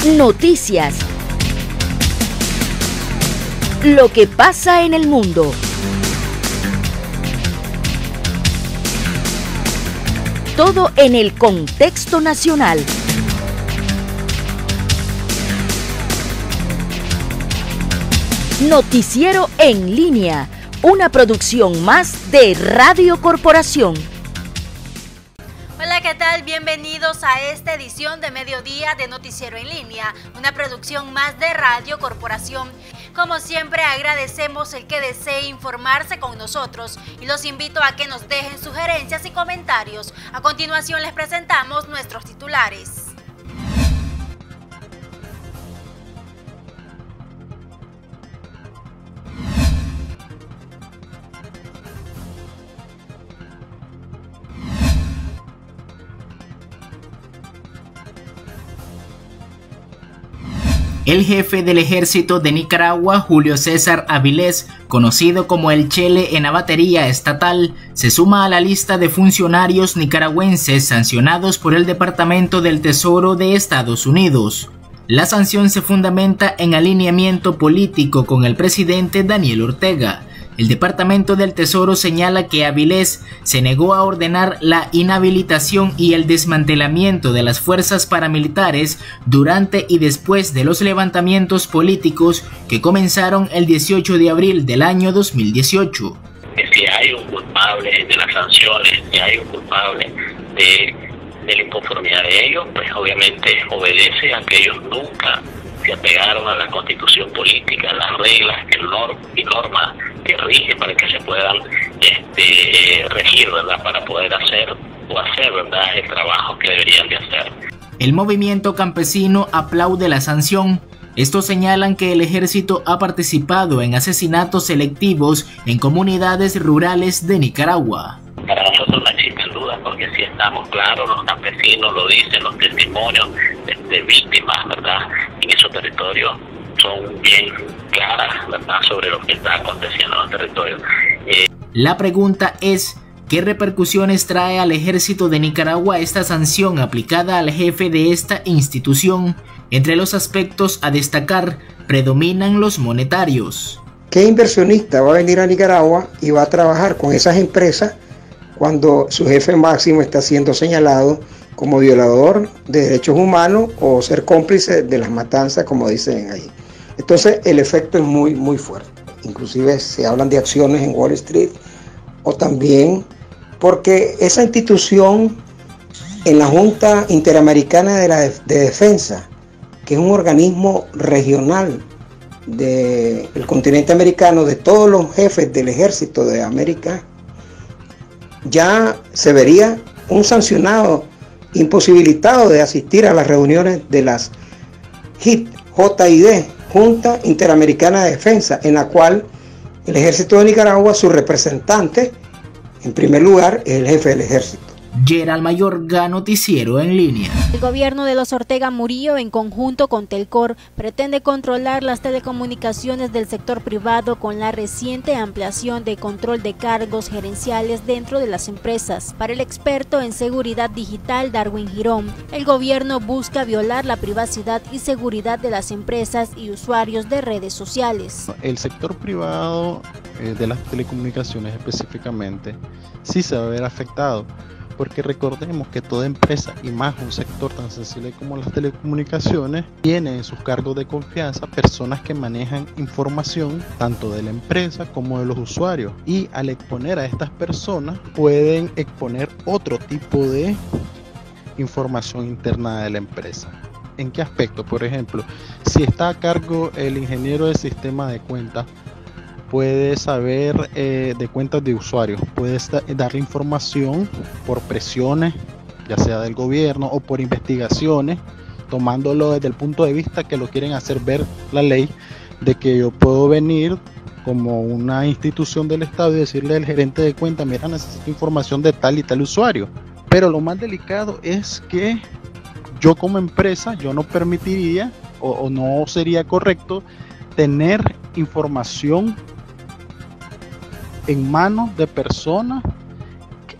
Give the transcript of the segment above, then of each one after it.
Noticias. Lo que pasa en el mundo. Todo en el contexto nacional. Noticiero en línea, una producción más de Radio Corporación. Hola, ¿qué tal? Bienvenidos a esta edición de mediodía de Noticiero en línea, una producción más de Radio Corporación. Como siempre, agradecemos el que desee informarse con nosotros y los invito a que nos dejen sugerencias y comentarios. A continuación les presentamos nuestros titulares. El jefe del ejército de Nicaragua, Julio César Avilés, conocido como el Chele en la batería estatal, se suma a la lista de funcionarios nicaragüenses sancionados por el Departamento del Tesoro de Estados Unidos. La sanción se fundamenta en alineamiento político con el presidente Daniel Ortega. El Departamento del Tesoro señala que Avilés se negó a ordenar la inhabilitación y el desmantelamiento de las fuerzas paramilitares durante y después de los levantamientos políticos que comenzaron el 18 de abril del año 2018. Si hay un culpable de las sanciones, si hay un culpable de la inconformidad de ellos, pues obviamente obedece a que ellos nunca se apegaron a la constitución política, las reglas y normas que rigen para que se puedan regir, ¿verdad? Para poder hacer, ¿verdad?, el trabajo que deberían de hacer. El movimiento campesino aplaude la sanción. Estos señalan que el ejército ha participado en asesinatos selectivos en comunidades rurales de Nicaragua. Para nosotros no existen dudas, porque sí estamos claros, los campesinos lo dicen, los testimonios de víctimas, ¿verdad?, en esos territorios son bien claras, ¿verdad?, sobre lo que está aconteciendo en los territorios. La pregunta es, ¿qué repercusiones trae al ejército de Nicaragua esta sanción aplicada al jefe de esta institución? Entre los aspectos a destacar, predominan los monetarios. ¿Qué inversionista va a venir a Nicaragua y va a trabajar con esas empresas cuando su jefe máximo está siendo señalado como violador de derechos humanos o ser cómplice de las matanzas, como dicen ahí? Entonces el efecto es muy fuerte. Inclusive se hablan de acciones en Wall Street, o también porque esa institución en la Junta Interamericana de Defensa, que es un organismo regional del continente americano, de todos los jefes del ejército de América, ya se vería un sancionado imposibilitado de asistir a las reuniones de las JID, Junta Interamericana de Defensa, en la cual el ejército de Nicaragua, su representante, en primer lugar, es el jefe del ejército. Gerald Mayorga, Noticiero en línea. El gobierno de los Ortega Murillo, en conjunto con Telcor, pretende controlar las telecomunicaciones del sector privado con la reciente ampliación de control de cargos gerenciales dentro de las empresas. Para el experto en seguridad digital Darwin Girón, el gobierno busca violar la privacidad y seguridad de las empresas y usuarios de redes sociales. El sector privado de las telecomunicaciones específicamente sí se va a ver afectado, porque recordemos que toda empresa, y más un sector tan sensible como las telecomunicaciones, tiene en sus cargos de confianza personas que manejan información tanto de la empresa como de los usuarios, y al exponer a estas personas pueden exponer otro tipo de información interna de la empresa. ¿En qué aspecto? Por ejemplo, si está a cargo el ingeniero del sistema de cuentas, puede saber de cuentas de usuarios, puede darle información por presiones, ya sea del gobierno o por investigaciones, tomándolo desde el punto de vista que lo quieren hacer ver la ley, de que yo puedo venir como una institución del Estado y decirle al gerente de cuenta, mira, necesito información de tal y tal usuario. Pero lo más delicado es que yo como empresa, yo no permitiría o no sería correcto tener información en manos de personas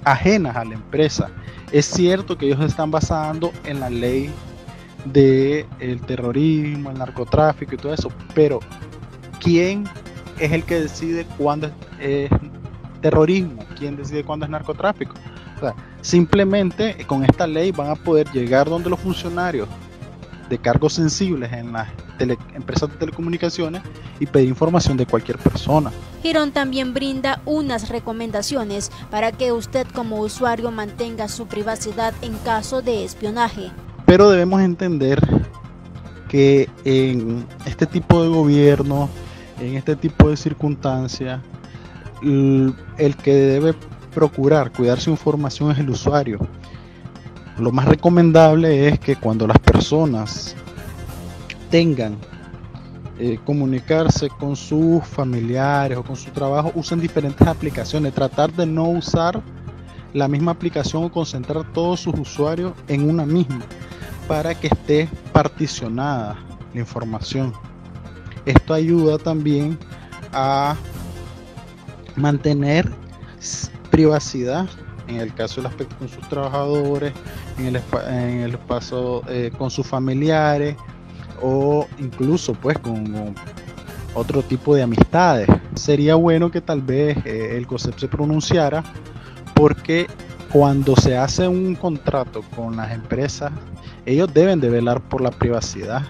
ajenas a la empresa. Es cierto que ellos se están basando en la ley del terrorismo, el narcotráfico y todo eso, pero ¿quién es el que decide cuándo es terrorismo? ¿Quién decide cuándo es narcotráfico? O sea, simplemente con esta ley van a poder llegar donde los funcionarios de cargos sensibles en las empresas de telecomunicaciones y pedir información de cualquier persona. Girón también brinda unas recomendaciones para que usted como usuario mantenga su privacidad en caso de espionaje. Pero debemos entender que en este tipo de gobierno, en este tipo de circunstancias, el que debe procurar cuidar su información es el usuario. Lo más recomendable es que cuando las personas tengan comunicarse con sus familiares o con su trabajo, usen diferentes aplicaciones, tratar de no usar la misma aplicación o concentrar todos sus usuarios en una misma para que esté particionada la información. Esto ayuda también a mantener privacidad en el caso del aspecto con sus trabajadores, en el espacio con sus familiares o incluso pues con otro tipo de amistades. Sería bueno que tal vez el COSEP se pronunciara, porque cuando se hace un contrato con las empresas, ellos deben de velar por la privacidad.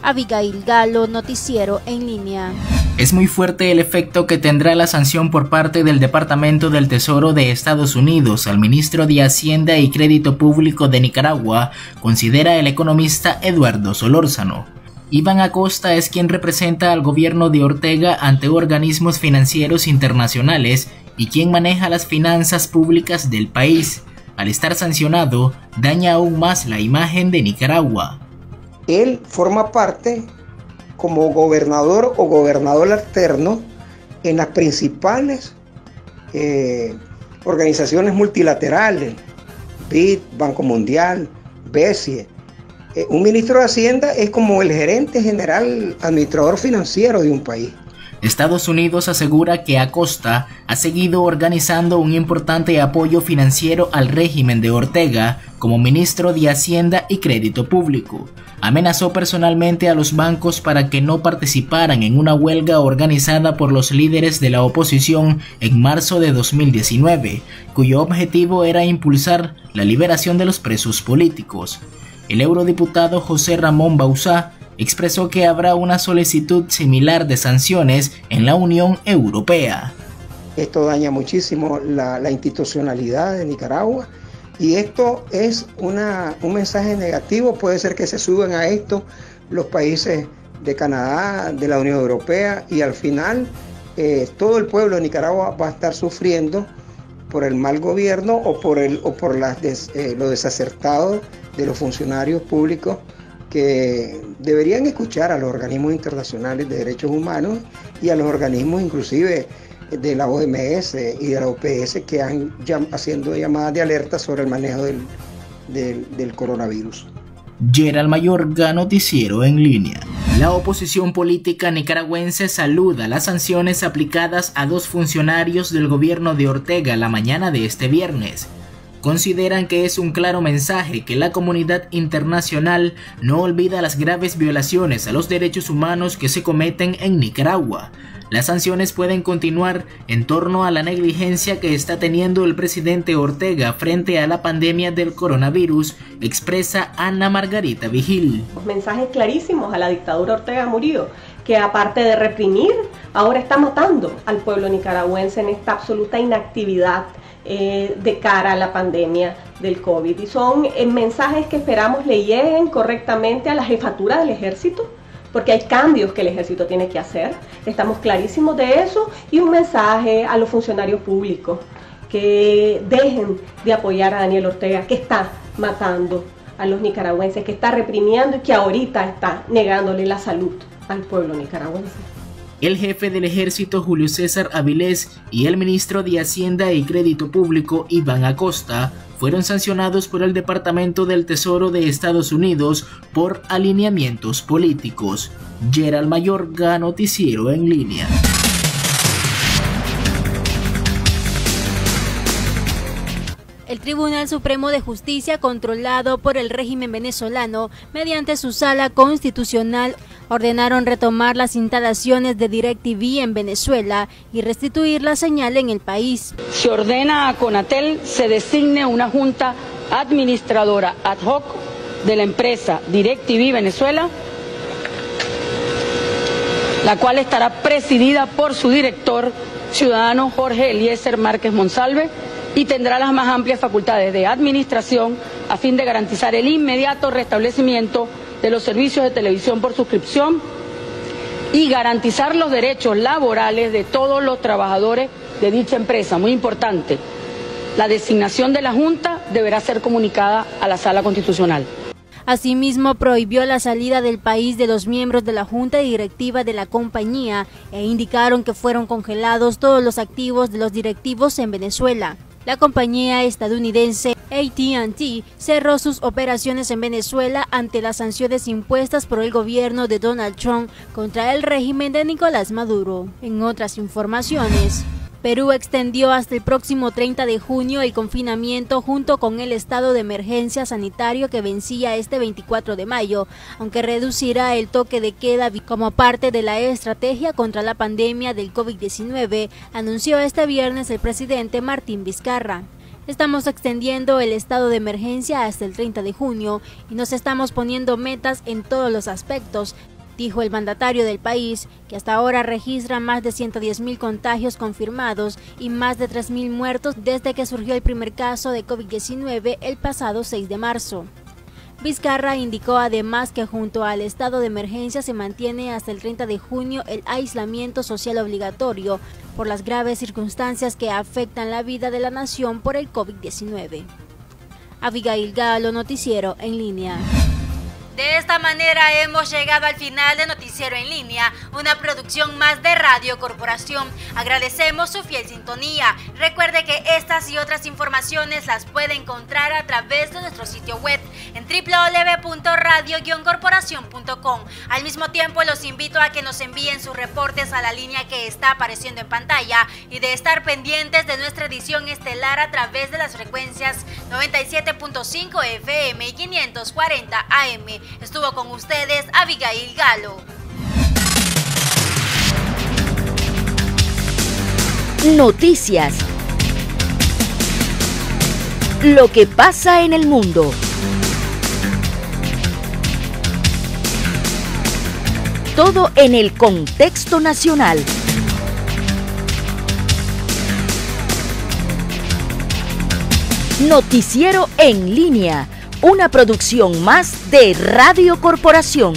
Abigail Galo, Noticiero en Línea. Es muy fuerte el efecto que tendrá la sanción por parte del Departamento del Tesoro de Estados Unidos al ministro de Hacienda y Crédito Público de Nicaragua, considera el economista Eduardo Solórzano. Iván Acosta es quien representa al gobierno de Ortega ante organismos financieros internacionales y quien maneja las finanzas públicas del país. Al estar sancionado, daña aún más la imagen de Nicaragua. Él forma parte como gobernador o gobernador alterno en las principales organizaciones multilaterales, BID, Banco Mundial, BESIE. Un ministro de Hacienda es como el gerente general administrador financiero de un país. Estados Unidos asegura que Acosta ha seguido organizando un importante apoyo financiero al régimen de Ortega como ministro de Hacienda y Crédito Público. Amenazó personalmente a los bancos para que no participaran en una huelga organizada por los líderes de la oposición en marzo de 2019, cuyo objetivo era impulsar la liberación de los presos políticos. El eurodiputado José Ramón Bauzá expresó que habrá una solicitud similar de sanciones en la Unión Europea. Esto daña muchísimo la institucionalidad de Nicaragua y esto es un mensaje negativo. Puede ser que se suban a esto los países de Canadá, de la Unión Europea, y al final todo el pueblo de Nicaragua va a estar sufriendo por el mal gobierno o por lo desacertado de los funcionarios públicos, que deberían escuchar a los organismos internacionales de derechos humanos y a los organismos inclusive de la OMS y de la OPS que han haciendo llamadas de alerta sobre el manejo del coronavirus. Gerald Mayorga, Noticiero en Línea. La oposición política nicaragüense saluda las sanciones aplicadas a 2 funcionarios del gobierno de Ortega la mañana de este viernes. Consideran que es un claro mensaje que la comunidad internacional no olvida las graves violaciones a los derechos humanos que se cometen en Nicaragua. Las sanciones pueden continuar en torno a la negligencia que está teniendo el presidente Ortega frente a la pandemia del coronavirus, expresa Ana Margarita Vigil. Mensajes clarísimos a la dictadura Ortega Murillo, que aparte de reprimir, ahora está matando al pueblo nicaragüense en esta absoluta inactividad de cara a la pandemia del COVID. Y son mensajes que esperamos le lleguen correctamente a la jefatura del ejército, porque hay cambios que el ejército tiene que hacer, estamos clarísimos de eso, y un mensaje a los funcionarios públicos que dejen de apoyar a Daniel Ortega, que está matando a los nicaragüenses, que está reprimiendo y que ahorita está negándole la salud al pueblo nicaragüense. El jefe del ejército Julio César Avilés y el ministro de Hacienda y Crédito Público Iván Acosta fueron sancionados por el Departamento del Tesoro de Estados Unidos por alineamientos políticos. Gerald Mayorga, Noticiero en Línea. El Tribunal Supremo de Justicia, controlado por el régimen venezolano, mediante su sala constitucional, ordenaron retomar las instalaciones de DirecTV en Venezuela y restituir la señal en el país. Se ordena a Conatel se designe una junta administradora ad hoc de la empresa DirecTV Venezuela, la cual estará presidida por su director, ciudadano Jorge Eliezer Márquez Monsalve, y tendrá las más amplias facultades de administración a fin de garantizar el inmediato restablecimiento de los servicios de televisión por suscripción y garantizar los derechos laborales de todos los trabajadores de dicha empresa. Muy importante, la designación de la Junta deberá ser comunicada a la Sala Constitucional. Asimismo, prohibió la salida del país de los miembros de la Junta Directiva de la compañía e indicaron que fueron congelados todos los activos de los directivos en Venezuela. La compañía estadounidense AT&T cerró sus operaciones en Venezuela ante las sanciones impuestas por el gobierno de Donald Trump contra el régimen de Nicolás Maduro. En otras informaciones, Perú extendió hasta el próximo 30 de junio el confinamiento junto con el estado de emergencia sanitario que vencía este 24 de mayo, aunque reducirá el toque de queda como parte de la estrategia contra la pandemia del COVID-19, anunció este viernes el presidente Martín Vizcarra. Estamos extendiendo el estado de emergencia hasta el 30 de junio y nos estamos poniendo metas en todos los aspectos, dijo el mandatario del país, que hasta ahora registra más de 110.000 contagios confirmados y más de 3.000 muertos desde que surgió el primer caso de COVID-19 el pasado 6 de marzo. Vizcarra indicó además que junto al estado de emergencia se mantiene hasta el 30 de junio el aislamiento social obligatorio por las graves circunstancias que afectan la vida de la nación por el COVID-19. Abigail Galo, Noticiero en Línea. De esta manera hemos llegado al final de Noticiero en Línea, una producción más de Radio Corporación. Agradecemos su fiel sintonía. Recuerde que estas y otras informaciones las puede encontrar a través de nuestro sitio web en www.radio-corporación.com. Al mismo tiempo los invito a que nos envíen sus reportes a la línea que está apareciendo en pantalla y de estar pendientes de nuestra edición estelar a través de las frecuencias 97.5 FM y 540 AM. Estuvo con ustedes Abigail Galo. Noticias. Lo que pasa en el mundo. Todo en el contexto nacional. Noticiero en Línea. Una producción más de Radio Corporación.